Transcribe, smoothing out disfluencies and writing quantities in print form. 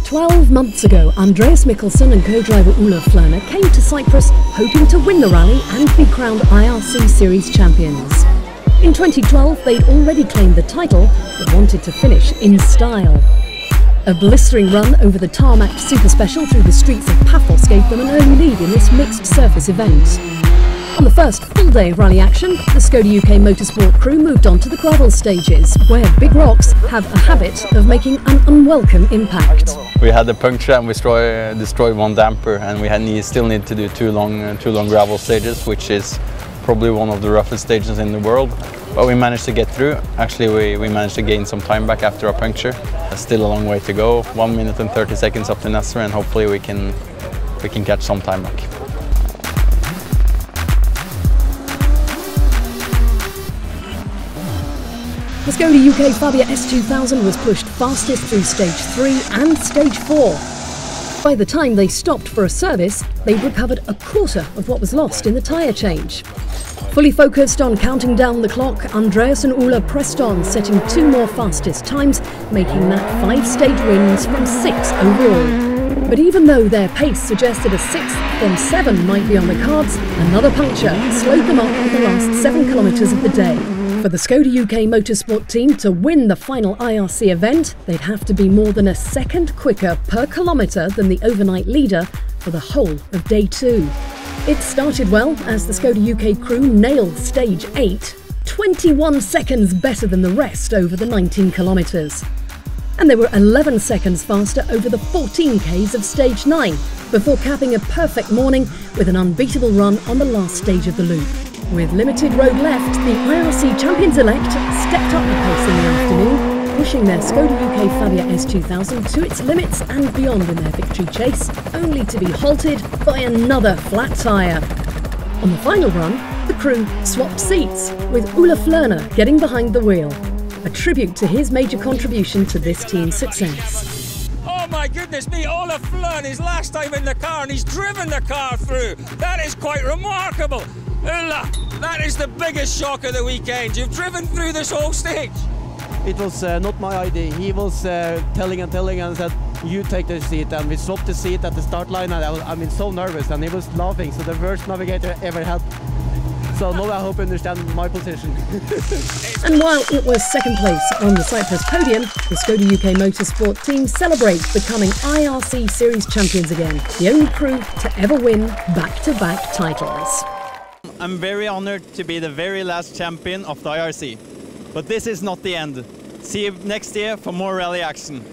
"12 months ago, Andreas Mikkelsen and co-driver Flörner came to Cyprus hoping to win the rally and be crowned IRC Series champions. In 2012, they'd already claimed the title, but wanted to finish in style. A blistering run over the tarmac super special through the streets of Paphos gave them an early lead in this mixed surface event. On the first full-day rally action, the Skoda UK Motorsport crew moved on to the gravel stages, where big rocks have a habit of making an unwelcome impact. We had a puncture and we destroyed one damper, and we still need to do two long gravel stages, which is probably one of the roughest stages in the world. But we managed to get through. Actually, we managed to gain some time back after our puncture. Still a long way to go, 1 minute and 30 seconds up to Nasser, and hopefully we can catch some time back. The Skoda UK Fabia S2000 was pushed fastest through stage 3 and stage 4. By the time they stopped for a service, they'd recovered a quarter of what was lost in the tyre change. Fully focused on counting down the clock, Andreas and Ola pressed on, setting 2 more fastest times, making that 5 stage wins from 6 overall. But even though their pace suggested a 6th from 7 might be on the cards, another puncture slowed them up for the last 7 kilometres of the day. For the Skoda UK Motorsport team to win the final IRC event, they'd have to be more than a second quicker per kilometre than the overnight leader for the whole of day 2. It started well as the Skoda UK crew nailed stage 8, 21 seconds better than the rest over the 19 kilometres. And they were 11 seconds faster over the 14 Ks of stage 9, before capping a perfect morning with an unbeatable run on the last stage of the loop. With limited road left, the IRC champions-elect stepped up the pace in the afternoon, pushing their Skoda UK Fabia S2000 to its limits and beyond in their victory chase, only to be halted by another flat tyre. On the final run, the crew swapped seats, with Ola Flörner getting behind the wheel, a tribute to his major contribution to this team's success. Oh my goodness me, Ola Flörner is last time in the car and he's driven the car through. That is quite remarkable. Ola, that is the biggest shock of the weekend. You've driven through this whole stage. It was not my idea. He was telling and said, you take the seat, and we swapped the seat at the start line, and I mean so nervous, and he was laughing, so the worst navigator ever had. So now I hope you understand my position. And while it was second place on the Cyprus podium, the Skoda UK Motorsport team celebrates becoming IRC Series champions again, the only crew to ever win back-to-back titles. I'm very honored to be the very last champion of the IRC. But this is not the end. See you next year for more rally action.